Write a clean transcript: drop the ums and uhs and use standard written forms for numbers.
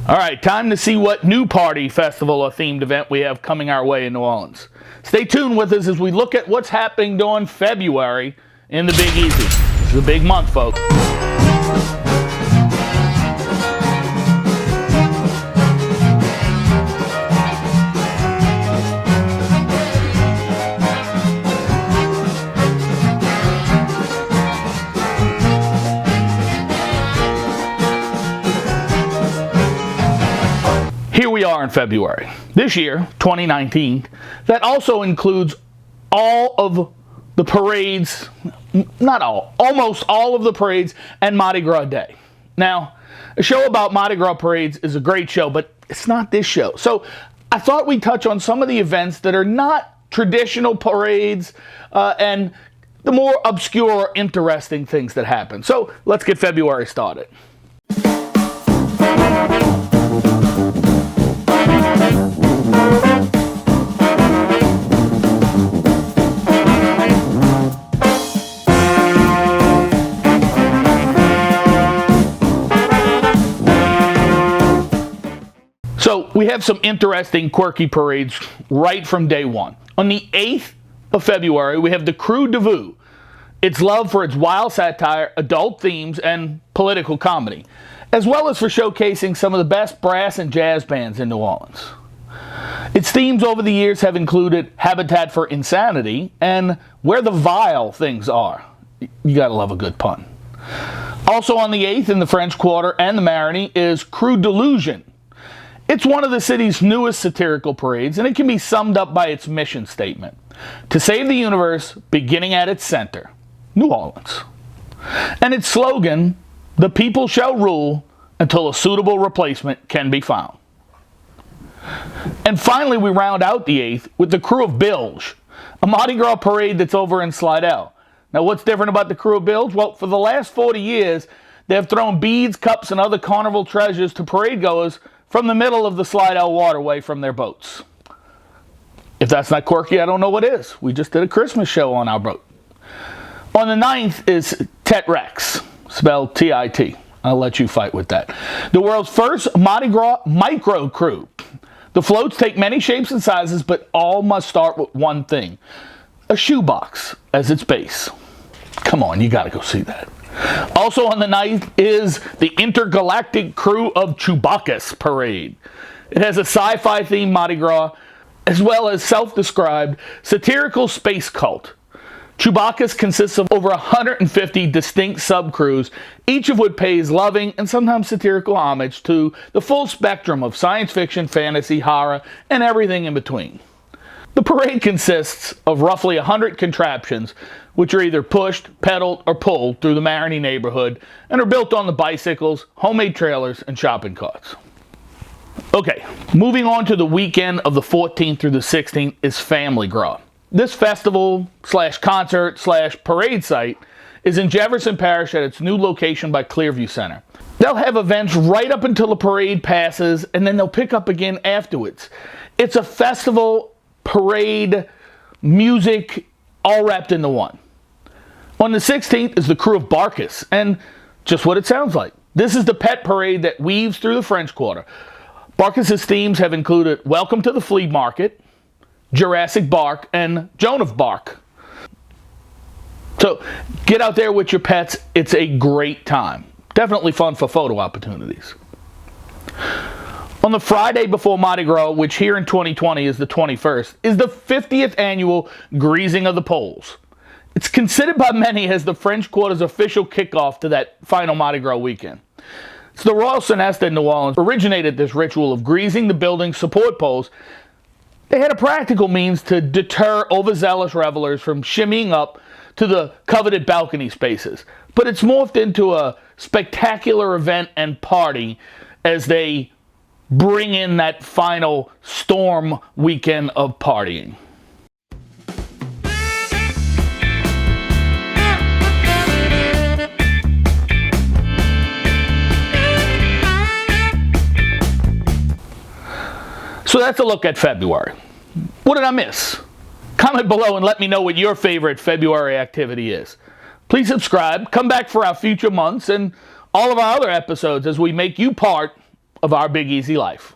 All right, time to see what new party, festival, or themed event we have coming our way in New Orleans. Stay tuned with us as we look at what's happening during February in the Big Easy. This is a big month, folks. Here we are in February. This year, 2019, that also includes all of the parades, not all, almost all of the parades and Mardi Gras Day. Now, a show about Mardi Gras parades is a great show, but it's not this show. So I thought we'd touch on some of the events that are not traditional parades and the more obscure, interesting things that happen. So let's get February started. So we have some interesting, quirky parades right from day one. On the 8th of February, we have the Krewe Du Vieux. It's loved for its wild satire, adult themes, and political comedy, as well as for showcasing some of the best brass and jazz bands in New Orleans. Its themes over the years have included Habitat for Insanity and Where the Vile Things Are. You gotta love a good pun. Also on the 8th in the French Quarter and the Marigny is Crude Delusion. It's one of the city's newest satirical parades, and it can be summed up by its mission statement: to save the universe, beginning at its center, New Orleans. And its slogan, the people shall rule until a suitable replacement can be found. And finally, we round out the 8th with the Crew of Bilge, a Mardi Gras parade that's over in Slidell. Now, what's different about the Crew of Bilge? Well, for the last 40 years, they have thrown beads, cups, and other carnival treasures to parade goers from the middle of the Slidell waterway from their boats. If that's not quirky, I don't know what is. We just did a Christmas show on our boat. On the 9th is Tet Rex, spelled T-I-T. I'll let you fight with that. The world's first Mardi Gras micro crew. The floats take many shapes and sizes, but all must start with one thing: a shoebox as its base. Come on, you gotta go see that. Also on the 9th is the Intergalactic Crew of Chewbaccas Parade. It has a sci-fi themed Mardi Gras, as well as self-described satirical space cult. Chewbaccus consists of over 150 distinct sub-crews, each of which pays loving and sometimes satirical homage to the full spectrum of science fiction, fantasy, horror, and everything in between. The parade consists of roughly 100 contraptions, which are either pushed, pedaled, or pulled through the Marigny neighborhood and are built on the bicycles, homemade trailers, and shopping carts. Okay, moving on to the weekend of the 14th through the 16th is Family Gras. This festival / concert / parade site is in Jefferson Parish at its new location by Clearview Center. They'll have events right up until the parade passes, and then they'll pick up again afterwards. It's a festival, parade, music, all wrapped into one. On the 16th is the Crew of Barkus, and just what it sounds like. This is the pet parade that weaves through the French Quarter. Barkus' themes have included Welcome to the Flea Market, Jurassic Bark, and Joan of Bark. So get out there with your pets. It's a great time. Definitely fun for photo opportunities. On the Friday before Mardi Gras, which here in 2020 is the 21st, is the 50th annual Greasing of the Poles. It's considered by many as the French Quarter's official kickoff to that final Mardi Gras weekend. So the Royal Sonesta in New Orleans originated this ritual of greasing the building's support poles. They had a practical means to deter overzealous revelers from shimmying up to the coveted balcony spaces. But it's morphed into a spectacular event and party as they bring in that final storm weekend of partying. So that's a look at February. What did I miss? Comment below and let me know what your favorite February activity is. Please subscribe, come back for our future months and all of our other episodes as we make you part of our Big Easy life.